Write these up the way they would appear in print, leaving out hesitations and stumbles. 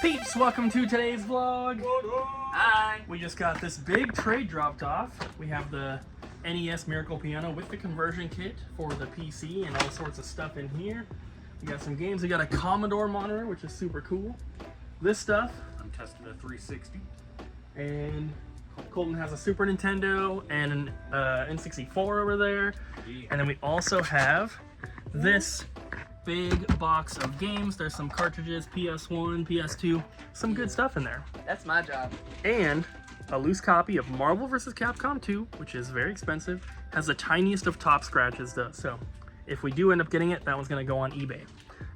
Peeps, welcome to today's vlog. Hi. We just got this big tray dropped off. We have the NES Miracle Piano with the conversion kit for the PC and all sorts of stuff in here. We got some games. We got a Commodore monitor, which is super cool. This stuff, I'm testing a 360. And Colton has a Super Nintendo and an N64 over there. And then we also have this big box of games. There's some cartridges, PS1, PS2, some good stuff in there. That's my job. And a loose copy of Marvel vs. Capcom 2, which is very expensive, has the tiniest of top scratches though. So if we do end up getting it, that one's gonna go on eBay,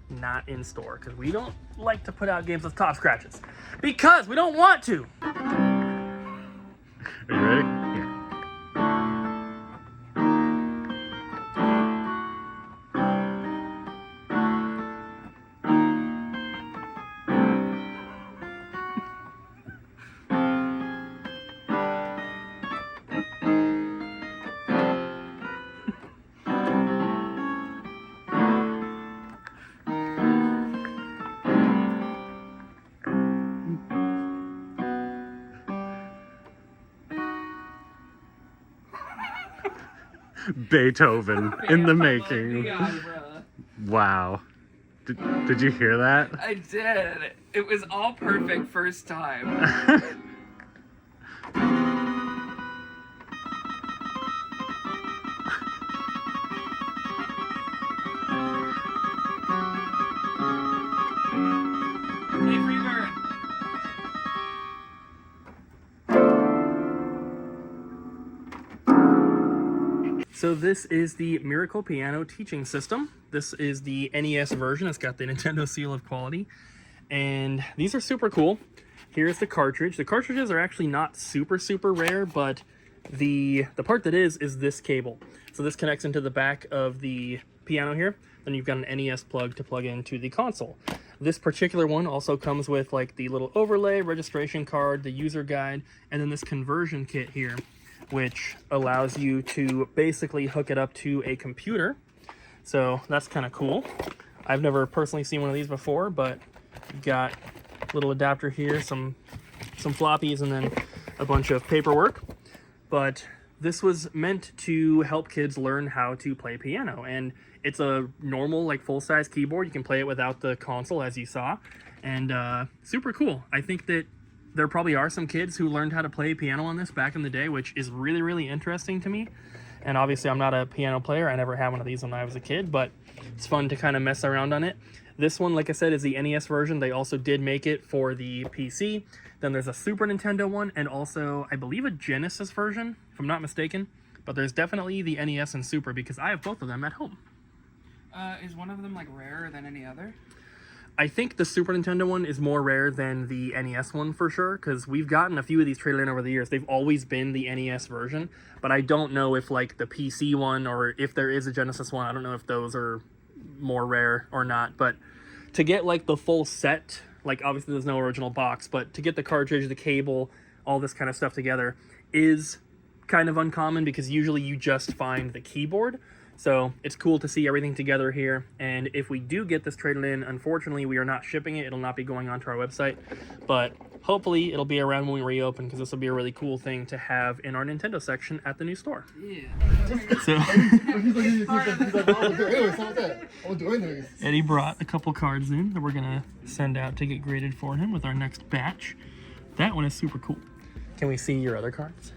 not in store, because we don't like to put out games with top scratches because we don't want to. Are you ready? Yeah. Beethoven in the making. Wow. Did you hear that? I did. It was all perfect first time. Hey, Freebird. So this is the Miracle Piano teaching system. This is the NES version. It's got the Nintendo seal of quality. And these are super cool. Here's the cartridge. The cartridges are actually not super rare, but the part that is this cable. So this connects into the back of the piano here. Then you've got an NES plug to plug into the console. This particular one also comes with like the little overlay, registration card, the user guide, and then this conversion kit here, which allows you to basically hook it up to a computer. So that's kind of cool. I've never personally seen one of these before, but you've got a little adapter here, some floppies, and then a bunch of paperwork. But this was meant to help kids learn how to play piano, and it's a normal, like, full-size keyboard. You can play it without the console, as you saw, and super cool. I think that there probably are some kids who learned how to play piano on this back in the day, which is really interesting to me. And obviously I'm not a piano player. I never had one of these when I was a kid, but it's fun to kind of mess around on it. This one, like I said, is the NES version. They also did make it for the PC. Then there's a Super Nintendo one, and also, I believe, a Genesis version, if I'm not mistaken. But there's definitely the NES and Super, because I have both of them at home. Is one of them like rarer than any other? I think the Super Nintendo one is more rare than the NES one for sure, because we've gotten a few of these traded in over the years. They've always been the NES version, but I don't know if like the PC one or if there is a Genesis one, I don't know if those are more rare or not. But to get like the full set, like obviously there's no original box, but to get the cartridge, the cable, all this kind of stuff together is kind of uncommon, because usually you just find the keyboard. So it's cool to see everything together here. And if we do get this traded in, unfortunately we are not shipping it. It'll not be going onto our website, but hopefully it'll be around when we reopen, because this will be a really cool thing to have in our Nintendo section at the new store. Yeah. So He's Eddie brought a couple cards in that we're gonna send out to get graded for him with our next batch. That one is super cool. Can we see your other cards?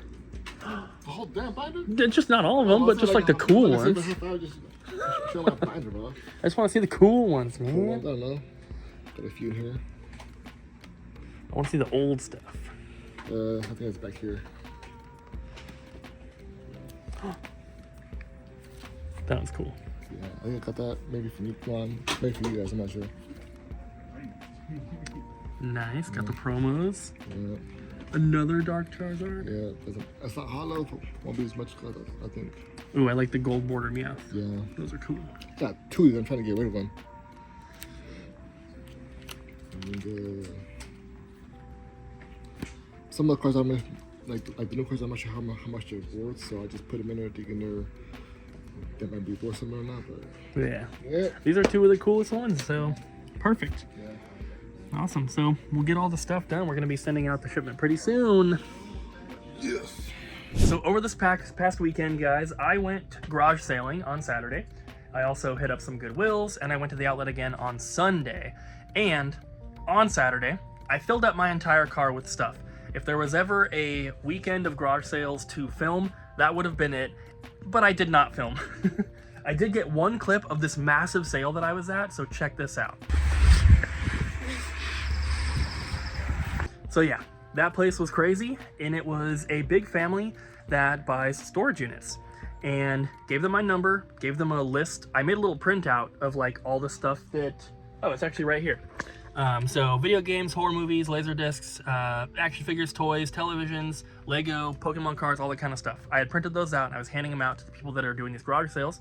the whole damn binder? Just not all of them, but just like the cool ones. I I just want to see the cool ones, man. I don't know. Got a few in here. I want to see the old stuff. I think it's back here. That was cool. Yeah, I think I got that maybe from you, maybe for you guys. I'm not sure. Nice. Got the promos. Yeah. Another Dark Charizard. Yeah, it's not hollow. Won't be as much color, I think. Ooh, I like the gold border Meowth. Yeah. Those are cool. Got two of them. I'm trying to get rid of them. And, some of the cards I'm like the new cards, I'm not sure how much they're worth, so I just put them in there thinking they might be worth something or not. But yeah, these are two of the coolest ones. So perfect. Yeah. Awesome. So we'll get all the stuff done. We're going to be sending out the shipment pretty soon. Yes. So over this past weekend, guys, I went garage sailing on Saturday. I also hit up some Goodwills, and I went to the outlet again on Sunday. And on Saturday, I filled up my entire car with stuff. If there was ever a weekend of garage sales to film, that would have been it, but I did not film. I did get one clip of this massive sale that I was at, so check this out. So yeah, that place was crazy, and it was a big family that buys storage units. And gave them my number, gave them a list. I made a little printout of like all the stuff that, oh, it's actually right here. So video games, horror movies, laser discs, action figures, toys, televisions, Lego, Pokemon cards, all that kind of stuff. I had printed those out and I was handing them out to the people that are doing these garage sales.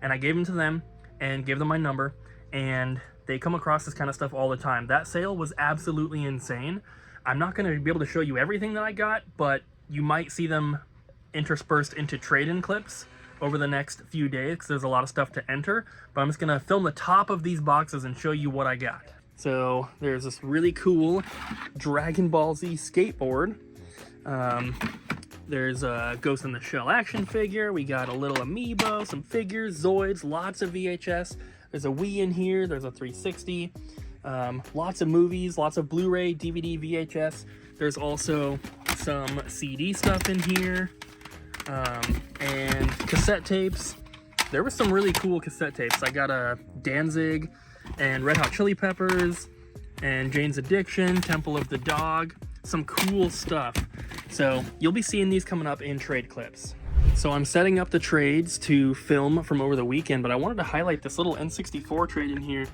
And I gave them to them and gave them my number, and they come across this kind of stuff all the time. That sale was absolutely insane. I'm not going to be able to show you everything that I got, but you might see them interspersed into trade-in clips over the next few days because there's a lot of stuff to enter. But I'm just going to film the top of these boxes and show you what I got. So there's this really cool Dragon Ball Z skateboard. There's a Ghost in the Shell action figure. We got a little amiibo, some figures, Zoids, lots of VHS. There's a Wii in here. There's a 360. Lots of movies, lots of Blu-ray, DVD, VHS. There's also some CD stuff in here, and cassette tapes. There were some really cool cassette tapes. I got a Danzig and Red Hot Chili Peppers and Jane's Addiction, Temple of the Dog, some cool stuff. So you'll be seeing these coming up in trade clips. So I'm setting up the trades to film from over the weekend, but I wanted to highlight this little N64 trade in here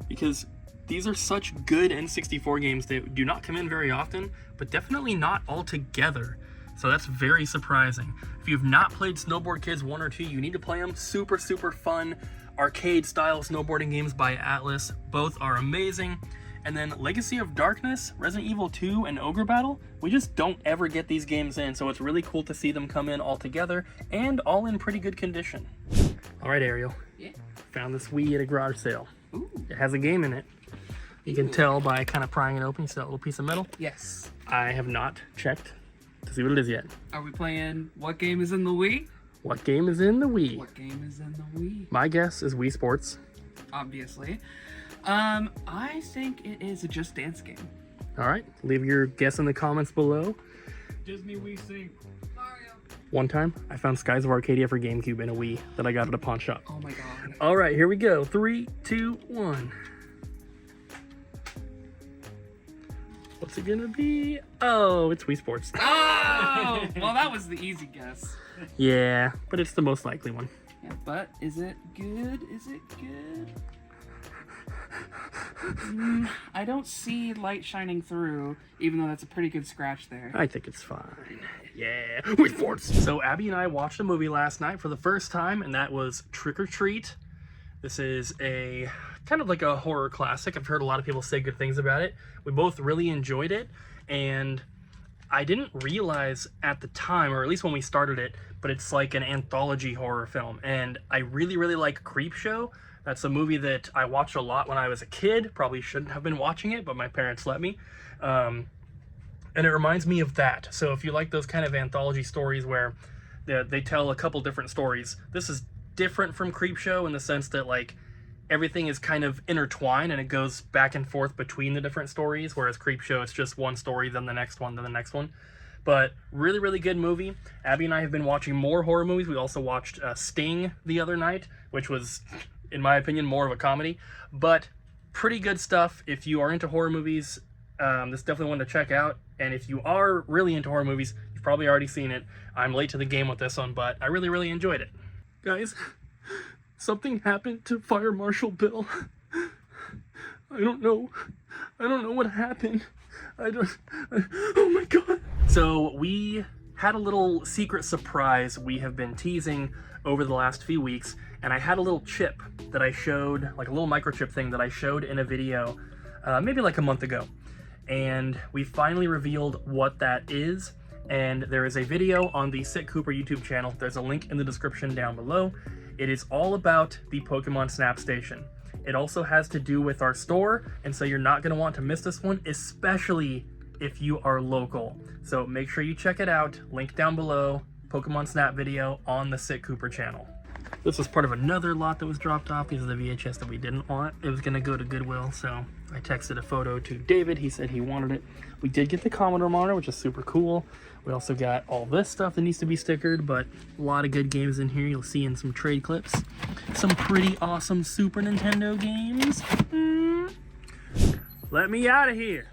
because these are such good N64 games that do not come in very often, but definitely not all together. So that's very surprising. If you've not played Snowboard Kids 1 or 2, you need to play them. Super, super fun arcade-style snowboarding games by Atlas. Both are amazing. And then Legacy of Darkness, Resident Evil 2, and Ogre Battle, we just don't ever get these games in, so it's really cool to see them come in all together and all in pretty good condition. All right, Ariel. Yeah. Found this Wii at a garage sale. Ooh. It has a game in it. You can tell by kind of prying it open. You see that little piece of metal? Yes. I have not checked to see what it is yet. Are we playing what game is in the Wii? What game is in the Wii? What game is in the Wii? My guess is Wii Sports. Obviously. I think it is a Just Dance game. All right, leave your guess in the comments below. Disney Wii Sync. Mario. One time, I found Skies of Arcadia for GameCube in a Wii that I got at a pawn shop. Oh my god. All right, here we go. 3, 2, 1. What's it gonna be? Oh, it's Wii Sports. Oh! Well, that was the easy guess. Yeah, but it's the most likely one. Yeah, but is it good? Is it good? I don't see light shining through, even though that's a pretty good scratch there. I think it's fine. Yeah, Wii Sports. So Abby and I watched a movie last night for the first time, and that was Trick or Treat. This is a kind of like a horror classic. I've heard a lot of people say good things about it. We both really enjoyed it, and I didn't realize at the time, or at least when we started it, but it's like an anthology horror film, and I really, really like Creepshow. That's a movie that I watched a lot when I was a kid. Probably shouldn't have been watching it, but my parents let me. And it reminds me of that. So if you like those kind of anthology stories where they tell a couple different stories, this is different from Creepshow in the sense that like everything is kind of intertwined and it goes back and forth between the different stories, whereas Creepshow, it's just one story, then the next one, then the next one. But really, really good movie. Abby and I have been watching more horror movies. We also watched Sting the other night, which was, in my opinion, more of a comedy, but pretty good stuff. If you are into horror movies, this is definitely one to check out. And if you are really into horror movies, you've probably already seen it. I'm late to the game with this one, but I really, really enjoyed it. Guys, something happened to Fire Marshal Bill. I don't know what happened. Oh my god. So we had a little secret surprise we have been teasing over the last few weeks, and I had a little chip that I showed, like a little microchip thing that I showed in a video maybe like a month ago. And we finally revealed what that is, and there is a video on the Sit Cooper YouTube channel. There's a link in the description down below. It is all about the Pokemon Snap Station. It also has to do with our store, and so you're not going to want to miss this one, especially if you are local. So make sure you check it out. Link down below. Pokemon Snap video on the Sick Cooper channel. This was part of another lot that was dropped off. These are the VHS that we didn't want. It was going to go to Goodwill, so I texted a photo to David. He said he wanted it. We did get the Commodore monitor, which is super cool. We also got all this stuff that needs to be stickered, but a lot of good games in here. You'll see in some trade clips. Some pretty awesome Super Nintendo games. Let me out of here.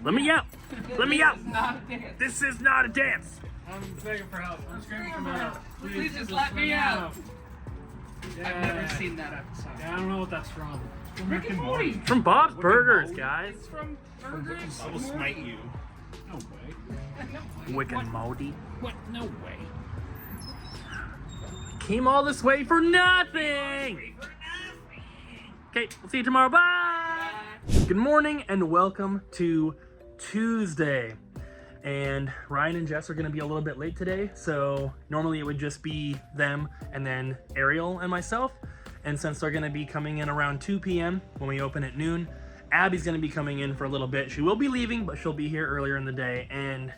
Let me out. Let me out. This is not a dance. I'm begging for help. I'm screaming for help. Please just let me out. Yeah. I've never seen that episode. Yeah, I don't know what that's from. Rick and Morty. From Bob's Burgers, guys. It's from Burgers. I will smite you. No way. Wick and Moldy. What? No way. Came all this way for nothing. Okay, we'll see you tomorrow. Bye. Good morning and welcome to Tuesday. And Ryan and Jess are going to be a little bit late today, so normally it would just be them and then Ariel and myself. And since they're going to be coming in around 2 p.m. when we open at noon, Abby's going to be coming in for a little bit. She will be leaving, but she'll be here earlier in the day. And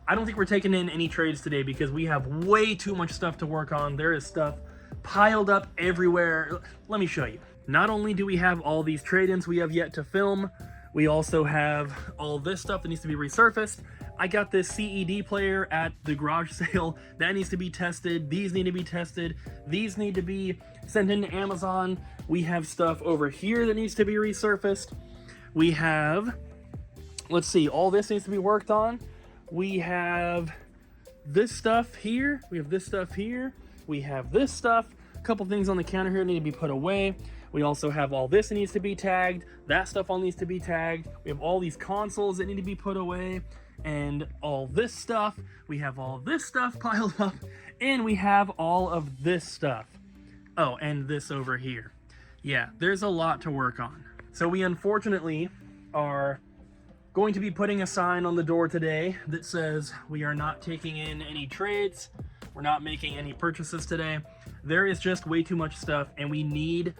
I don't think we're taking in any trades today because we have way too much stuff to work on. There is stuff piled up everywhere. Let me show you. Not only do we have all these trade-ins we have yet to film, we also have all this stuff that needs to be resurfaced. I got this CED player at the garage sale. That needs to be tested. These need to be tested. These need to be sent into Amazon. We have stuff over here that needs to be resurfaced. We have, let's see, all this needs to be worked on. We have this stuff here. We have this stuff here. We have this stuff. A couple things on the counter here need to be put away. We also have all this that needs to be tagged. That stuff all needs to be tagged. We have all these consoles that need to be put away. And all this stuff. We have all this stuff piled up. And we have all of this stuff. Oh, and this over here. Yeah, there's a lot to work on. So we unfortunately are going to be putting a sign on the door today that says we are not taking in any trades. We're not making any purchases today. There is just way too much stuff and we need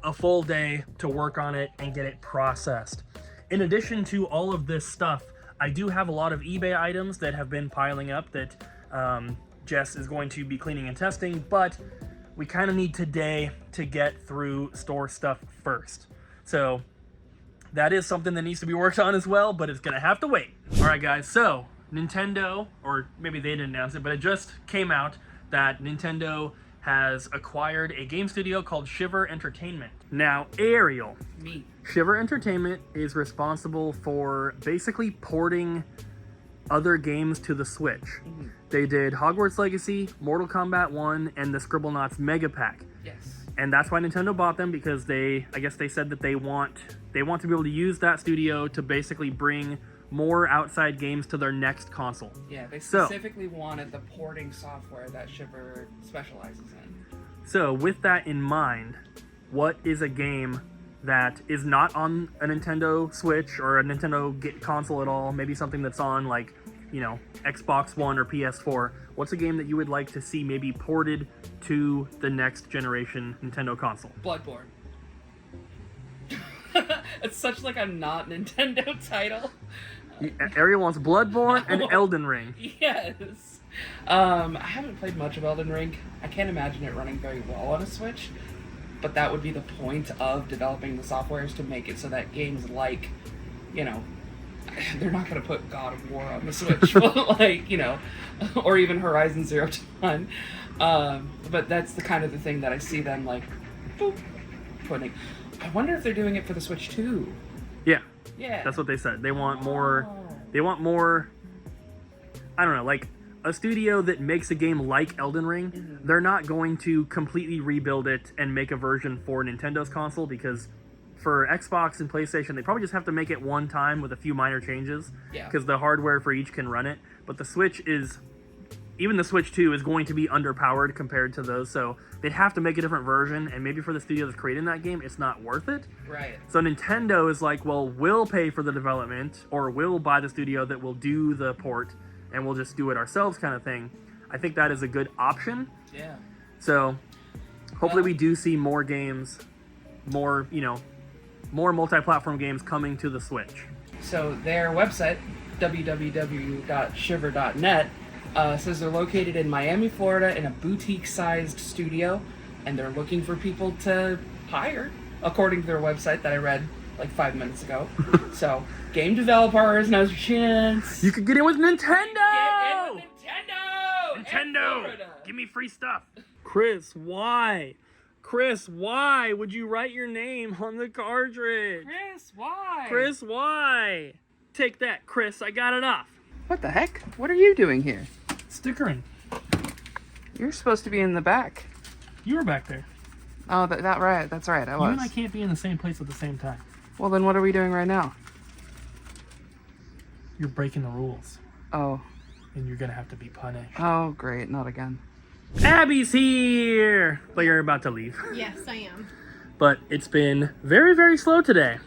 a full day to work on it and get it processed. In addition to all of this stuff, I do have a lot of eBay items that have been piling up that Jess is going to be cleaning and testing, but we kind of need today to get through store stuff first. So that is something that needs to be worked on as well, but it's gonna have to wait. All right, guys, so Nintendo, or maybe they didn't announce it, but it just came out that Nintendo has acquired a game studio called Shiver Entertainment. Now, Ariel, Me. Shiver Entertainment is responsible for basically porting other games to the Switch. Mm-hmm. They did Hogwarts Legacy, Mortal Kombat 1, and the Scribblenauts Mega Pack. Yes. And that's why Nintendo bought them, because I guess they said that they want to be able to use that studio to basically bring more outside games to their next console. Yeah, they specifically wanted the porting software that Shiver specializes in. So with that in mind, what is a game that is not on a Nintendo Switch or a Nintendo console at all? Maybe something that's on, like, you know, Xbox One or PS4. What's a game that you would like to see maybe ported to the next generation Nintendo console? Bloodborne. It's such like a not Nintendo title. Ariel wants Bloodborne and Elden Ring. Yes. I haven't played much of Elden Ring. I can't imagine it running very well on a Switch, but that would be the point of developing the software, is to make it so that games like, you know, they're not going to put God of War on the Switch, but like, you know, or even Horizon Zero Dawn. But that's the kind of the thing that I see them like, boop, putting. I wonder if they're doing it for the Switch too. Yeah. Yeah. That's what they said. They want more. They want more. I don't know, like a studio that makes a game like Elden Ring. Mm-hmm. They're not going to completely rebuild it and make a version for Nintendo's console, because for Xbox and PlayStation, they probably just have to make it one time with a few minor changes. Yeah. Because the hardware for each can run it. But the Switch is, even the Switch 2 is going to be underpowered compared to those. So they'd have to make a different version. And maybe for the studio that's creating that game, it's not worth it. Right. So Nintendo is like, well, we'll pay for the development, or we'll buy the studio that will do the port, and we'll just do it ourselves, kind of thing. I think that is a good option. Yeah. So hopefully we do see more games more, you know, more multi-platform games coming to the Switch. So their website, www.shiver.net, says they're located in Miami, Florida, in a boutique-sized studio, and they're looking for people to hire, according to their website that I read like 5 minutes ago. So, game developers, now's your chance. You could get in with Nintendo! Get in with Nintendo! Nintendo! Give me free stuff. Chris, why? Chris, why would you write your name on the cartridge? Chris, why? Chris, why? Take that, Chris. I got it off. What the heck? What are you doing here? Stickering. You're supposed to be in the back. You were back there. Oh, that's right. That's right. I was. You and I can't be in the same place at the same time. Well, then what are we doing right now? You're breaking the rules, Oh. and you're gonna have to be punished. Oh, great. Not again. Abby's here! But you're about to leave. Yes, I am. But it's been very, very slow today.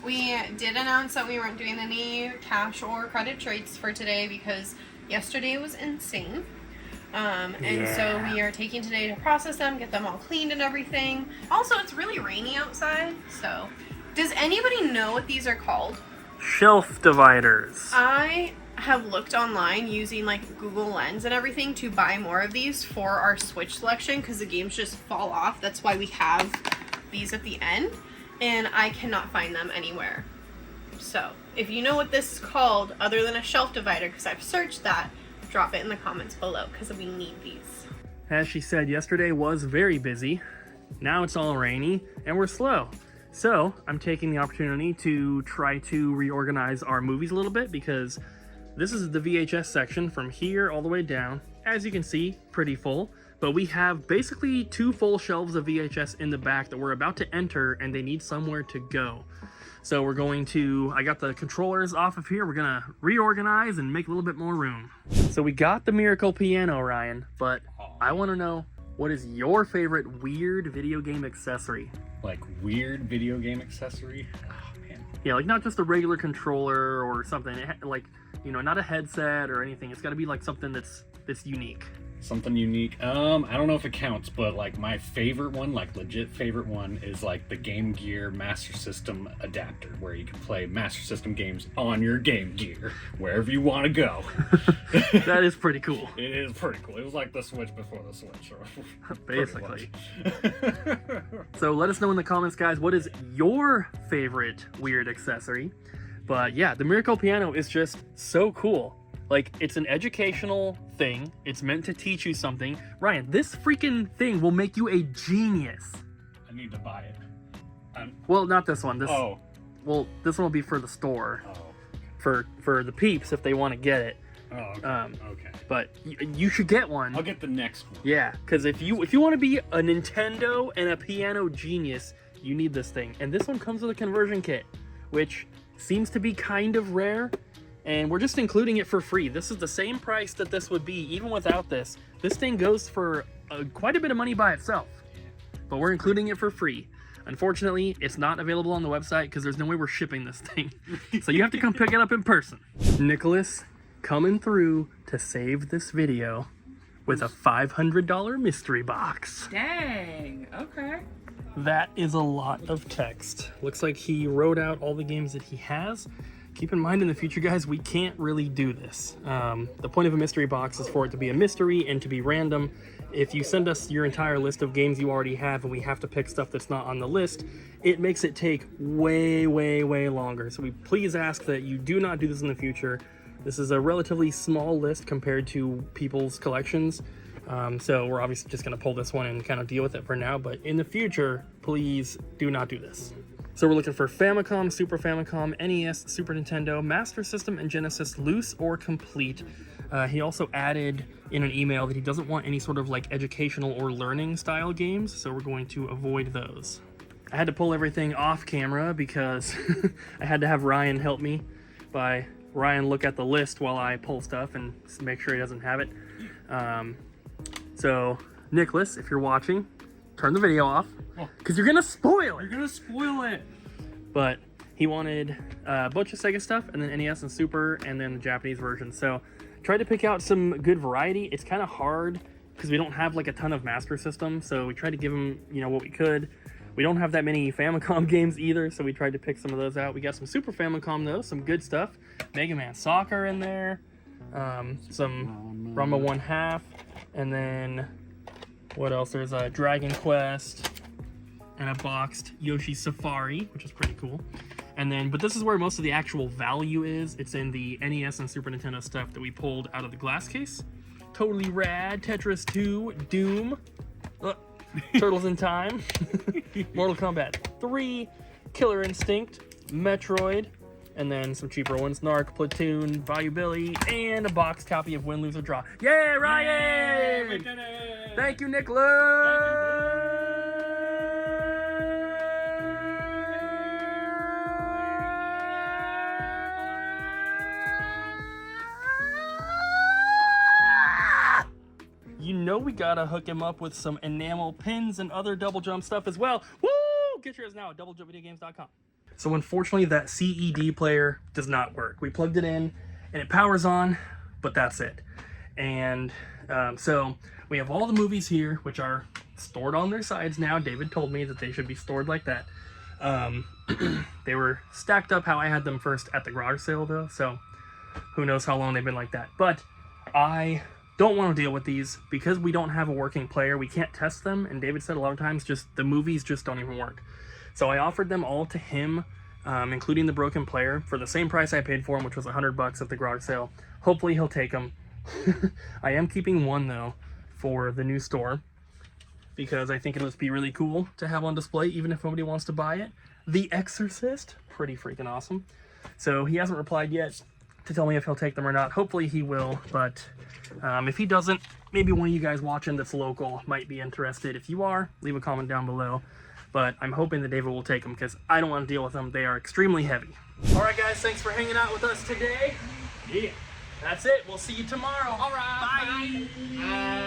We did announce that we weren't doing any cash or credit trades for today because yesterday was insane. And so we are taking today to process them, get them all cleaned and everything. Also, it's really rainy outside, so. Does anybody know what these are called? Shelf dividers. I have looked online using like Google Lens and everything to buy more of these for our Switch selection because the games just fall off. That's why we have these at the end, and I cannot find them anywhere. So if you know what this is called other than a shelf divider, because I've searched that, drop it in the comments below because we need these. As she said, yesterday was very busy. Now it's all rainy and we're slow. So I'm taking the opportunity to try to reorganize our movies a little bit because this is the VHS section from here all the way down. As you can see, pretty full, but we have basically 2 full shelves of VHS in the back that we're about to enter and they need somewhere to go. So we're going to, I got the controllers off of here. We're gonna reorganize and make a little bit more room. So we got the Miracle Piano, Ryan, but I wanna know, what is your favorite weird video game accessory? Like weird video game accessory? Oh, man. Yeah, like not just a regular controller or something, like, you know, not a headset or anything. It's gotta be like something that's unique. Something unique. I don't know if it counts, but like my favorite one, like legit favorite one, is like the Game Gear Master System adapter, where you can play Master System games on your Game Gear wherever you want to go. That is pretty cool. It is pretty cool. It was like the Switch before the Switch, Basically. So let us know in the comments, guys, what is your favorite weird accessory? But yeah, the Miracle Piano is just so cool. Like, it's an educational thing. It's meant to teach you something. Ryan, this freaking thing will make you a genius. I need to buy it. Well, not this one. Oh. Well, this one will be for the store. Oh. For the peeps if they want to get it. Oh, okay. Okay. But you should get one. I'll get the next one. Yeah, because if you want to be a Nintendo and a piano genius, you need this thing. And this one comes with a conversion kit, which seems to be kind of rare. And we're just including it for free. This is the same price that this would be even without this. This thing goes for quite a bit of money by itself. But we're including it for free. Unfortunately, it's not available on the website because there's no way we're shipping this thing. So you have to come pick it up in person. Nicholas coming through to save this video with a $500 mystery box. Dang. Okay. That is a lot of text. Looks like he wrote out all the games that he has. Keep in mind in the future, guys, we can't really do this. The point of a mystery box is for it to be a mystery and to be random. If you send us your entire list of games you already have and we have to pick stuff that's not on the list, it makes it take way, way, way longer. So we please ask that you do not do this in the future. This is a relatively small list compared to people's collections. So we're obviously just going to pull this one and kind of deal with it for now. But in the future, please do not do this. So we're looking for Famicom, Super Famicom, NES, Super Nintendo, Master System, and Genesis loose or complete. He also added in an email that he doesn't want any sort of like educational or learning style games, so we're going to avoid those. I had to pull everything off camera because I had to have Ryan help me by Ryan look at the list while I pull stuff and make sure he doesn't have it. So Nicholas, if you're watching, turn the video off because you're gonna spoil it. You're gonna spoil it. But he wanted a bunch of Sega stuff and then NES and Super and then the Japanese version. So tried to pick out some good variety. It's kind of hard because we don't have like a ton of Master System. So we tried to give him, you know, what we could. We don't have that many Famicom games either, so we tried to pick some of those out. We got some Super Famicom though, some good stuff. Mega Man Soccer in there, some Ranma 1/2, and then what else? There's a Dragon Quest and a boxed Yoshi Safari, which is pretty cool. And then, but this is where most of the actual value is. It's in the NES and Super Nintendo stuff that we pulled out of the glass case. Totally rad. Tetris 2, Doom, Turtles in Time, Mortal Kombat 3, Killer Instinct, Metroid, and then some cheaper ones, Narc, Platoon, Bayou Billy, and a boxed copy of Win, Lose, or Draw. Yay, Ryan! We did it! Thank you, Nicholas! You know we gotta hook him up with some enamel pins and other double jump stuff as well. Woo! Get yours now at doublejumpvideogames.com. So unfortunately that CED player does not work. We plugged it in and it powers on, but that's it. And so we have all the movies here, which are stored on their sides now. David told me that they should be stored like that. They were stacked up how I had them first at the garage sale though, so who knows how long they've been like that. But I don't want to deal with these because we don't have a working player. We can't test them, and David said a lot of times just the movies just don't even work. So I offered them all to him, including the broken player, for the same price I paid for them, which was $100 at the garage sale. Hopefully he'll take them. I am keeping one though for the new store because I think it'll just be really cool to have on display even if nobody wants to buy it. The Exorcist, pretty freaking awesome. So he hasn't replied yet to tell me if he'll take them or not. Hopefully he will, but if he doesn't, maybe one of you guys watching that's local might be interested. If you are, leave a comment down below. But I'm hoping that David will take them because I don't want to deal with them. They are extremely heavy. All right, guys, thanks for hanging out with us today. Yeah, that's it. We'll see you tomorrow. All right, bye.